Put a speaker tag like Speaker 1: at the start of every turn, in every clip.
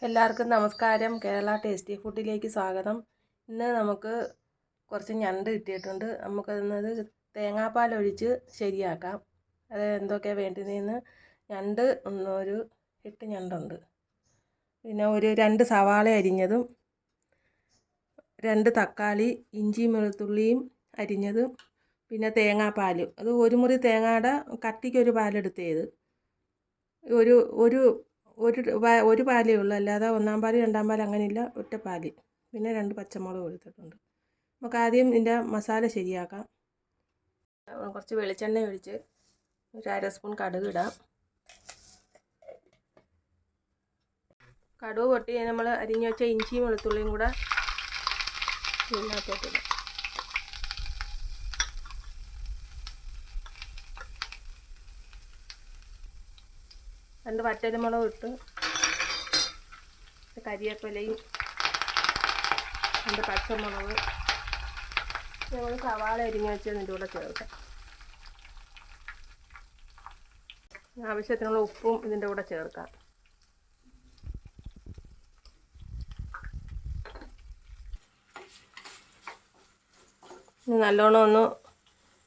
Speaker 1: എല്ലാവർക്കും നമസ്കാരം. കേരള ടേസ്റ്റി ഫുഡിലേക്ക് സ്വാഗതം. ഇന്ന് നമുക്ക് കുറച്ച് ഞണ്ട് കിട്ടിയിട്ടുണ്ട്. നമുക്കത് തേങ്ങാപ്പാൽ ഒഴിച്ച് ശരിയാക്കാം. അത് എന്തൊക്കെയാണ് വേണ്ടതെന്ന് ഞണ്ട് ഒരു 8 ഞണ്ടുണ്ട്. പിന്നെ ഒരു 2 സവാള അരിഞ്ഞതും 2 തക്കാളി, ഇഞ്ചിയും വെളുത്തുള്ളിയും അരിഞ്ഞതും, പിന്നെ തേങ്ങാപ്പാൽ. അത് ഒരു മുറി തേങ്ങയുടെ കട്ടിക്കൊരു പാലെടുത്തേത്. ഒരു ഒരു ഒരു പാലേ ഉള്ളൂ, അല്ലാതെ ഒന്നാം പാൽ രണ്ടാം പാൽ അങ്ങനെയില്ല, ഒറ്റ പാൽ. പിന്നെ 2 പച്ചമുളക് എടുത്തിട്ടുണ്ട്. നമുക്ക് ആദ്യം ഇതിൻ്റെ മസാല ശരിയാക്കാം. കുറച്ച് വെളിച്ചെണ്ണ ഒഴിച്ച് ഒരു 1/2 സ്പൂൺ കടുക് ഇടാം. കടുക് പൊട്ടി നമ്മൾ അരിഞ്ഞ് വെച്ച ഇഞ്ചിയും വെളുത്തുള്ളിയും കൂടെ ഇതിനകത്തോട്ടിടാം. രണ്ട് വറ്റൽമുളക് ഇട്ട്, കരിവേപ്പിലയും 2 പച്ചമുളക്, നമ്മൾ സവാള അരിഞ്ഞ് വെച്ച് ഇതിൻ്റെ കൂടെ ചേർക്കാം. ആവശ്യത്തിനുള്ള ഉപ്പും ഇതിൻ്റെ കൂടെ ചേർക്കാം. നല്ലോണം ഒന്ന്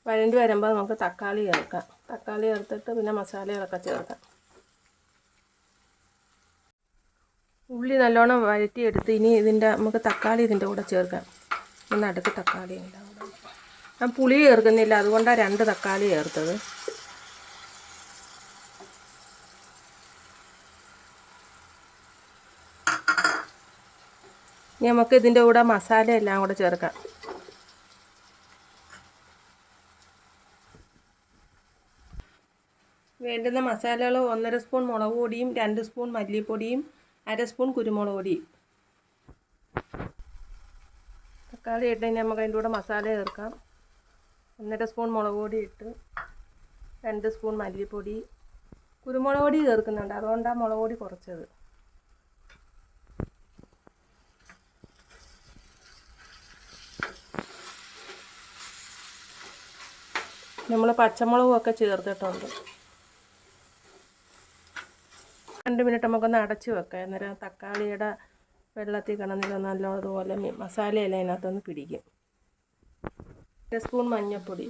Speaker 1: വഴണ്ടി വരുമ്പോൾ നമുക്ക് തക്കാളി ചേർക്കാം. തക്കാളി ചേർത്തിട്ട് പിന്നെ മസാലകളൊക്കെ ചേർക്കാം. ഉള്ളി നല്ലോണം വഴറ്റിയെടുത്ത് ഇനി നമുക്ക് തക്കാളി ഇതിൻ്റെ കൂടെ ചേർക്കാം. നടുക്ക് തക്കാളി ഉണ്ടാവും. ഞാൻ പുളി ചേർക്കുന്നില്ല, അതുകൊണ്ടാണ് 2 തക്കാളി ചേർത്തത്. ഇനി നമുക്ക് ഇതിൻ്റെ കൂടെ മസാല എല്ലാം കൂടെ ചേർക്കാം. വേണ്ടുന്ന മസാലകൾ 1.5 സ്പൂൺ മുളക് പൊടിയും 2 സ്പൂൺ മല്ലിപ്പൊടിയും 1/2 സ്പൂൺ കുരുമുളക് പൊടി. തക്കാളി ഇട്ട് കഴിഞ്ഞാൽ നമുക്ക് അതിൻ്റെ കൂടെ മസാല ചേർക്കാം. 1.5 സ്പൂൺ മുളക് പൊടി ഇട്ട്, 2 സ്പൂൺ മല്ലിപ്പൊടി, കുരുമുളക് പൊടി ചേർക്കുന്നുണ്ട്, അതുകൊണ്ടാണ് മുളക് പൊടി കുറച്ചത്. നമ്മൾ പച്ചമുളകും ഒക്കെ ചേർത്തിട്ടുണ്ട്. 2 മിനിറ്റ് നമുക്കൊന്ന് അടച്ച് വെക്കാം. അന്നേരം തക്കാളിയുടെ വെള്ളത്തിൽ കിടന്നില്ല നല്ലതുപോലെ മസാലയെല്ലാം അതിനകത്തൊന്ന് പിടിക്കും. 1 സ്പൂൺ മഞ്ഞൾപ്പൊടി,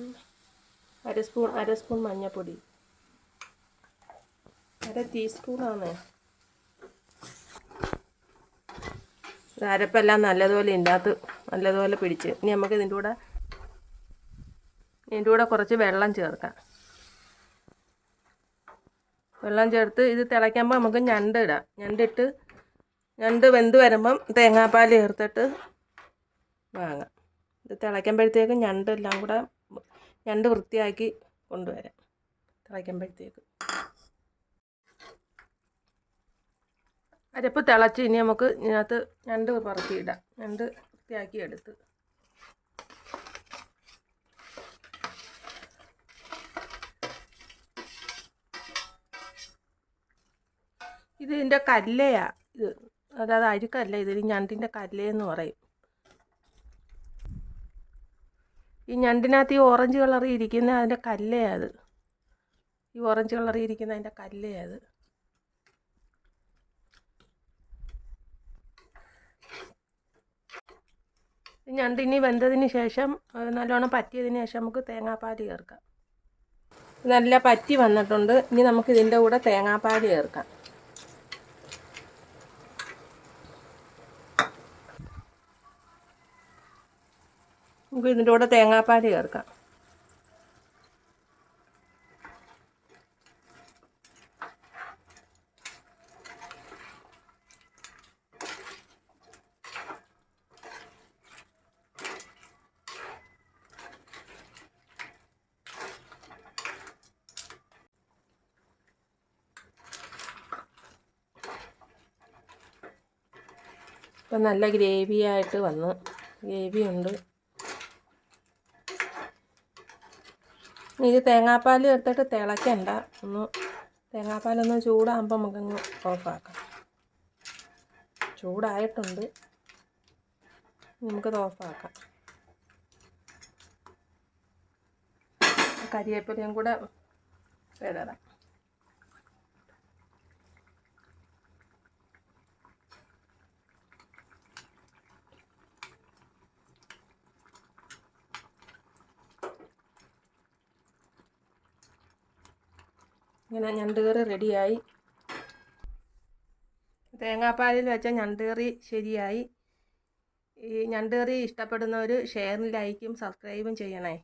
Speaker 1: 1 സ്പൂൺ മഞ്ഞൾപ്പൊടി, 1/2 ടീസ്പൂണാണ്. അരപ്പെല്ലാം നല്ലതുപോലെ ഇതിനകത്ത് നല്ലതുപോലെ പിടിച്ച്, ഇനി നമുക്ക് ഇതിൻ്റെ കൂടെ കുറച്ച് വെള്ളം ചേർക്കാം. വെള്ളം ചേർത്ത് ഇത് തിളയ്ക്കുമ്പോൾ നമുക്ക് ഞണ്ട് ഇടാം. ഞണ്ട് വെന്ത് വരുമ്പം തേങ്ങാപ്പാൽ ചേർത്തിട്ട് വാങ്ങാം. ഇത് തിളയ്ക്കുമ്പോഴത്തേക്ക് ഞണ്ട് വൃത്തിയാക്കി കൊണ്ടുവരാം. തിളയ്ക്കുമ്പോഴത്തേക്ക് അരപ്പ് തിളച്ച് ഇനി നമുക്ക് ഇതിനകത്ത് ഞണ്ട് പറത്തിയിടാം. ഞണ്ട് വൃത്തിയാക്കി എടുത്ത് ഇതിൻ്റെ കല്ലയാ ഇത്, അതായത് അഴുക്കല്ല, ഇത് ഞണ്ടിൻ്റെ കല്ലയെന്ന് പറയും. ഈ ഞണ്ടിനകത്ത് ഈ ഓറഞ്ച് കളറിൽ ഇരിക്കുന്ന അതിൻ്റെ കല്ലയത്. ഈ ഓറഞ്ച് കളറിൽ ഇരിക്കുന്ന അതിൻ്റെ കല്ലയത്. ഈ ഞണ്ട് ഇനി വെന്തതിന് ശേഷം, നല്ലോണം പറ്റിയതിന് ശേഷം നമുക്ക് തേങ്ങാപ്പാൽ ചേർക്കാം. നല്ല പറ്റി വന്നിട്ടുണ്ട്. ഇനി നമുക്ക് ഇതിൻ്റെ കൂടെ തേങ്ങാപ്പാൽ ചേർക്കാം. നമുക്ക് ഇതിൻ്റെ കൂടെ തേങ്ങാപ്പാൽ ചേർക്കാം. ഇപ്പം നല്ല ഗ്രേവിയായിട്ട് ഗ്രേവിയുണ്ട്. ഇത് തേങ്ങാപ്പാൽ ചേർത്തിട്ട് തിളയ്ക്കണ്ട, തേങ്ങാപ്പാലൊന്ന് ചൂടാകുമ്പോൾ നമുക്കങ്ങ് ഓഫാക്കാം. ചൂടായിട്ടുണ്ട്, നമുക്കത് ഓഫാക്കാം. കരിവേപ്പിലയും കൂടെ ഇടണം. ഇങ്ങനെ ഞണ്ടുകറി റെഡിയായി. തേങ്ങാപ്പാലിൽ വെച്ച ഞണ്ടുകറി ശരിയായി. ഈ ഞണ്ടുകറി ഇഷ്ടപ്പെടുന്നവർ ഷെയറും ലൈക്കും സബ്സ്ക്രൈബും ചെയ്യണേ.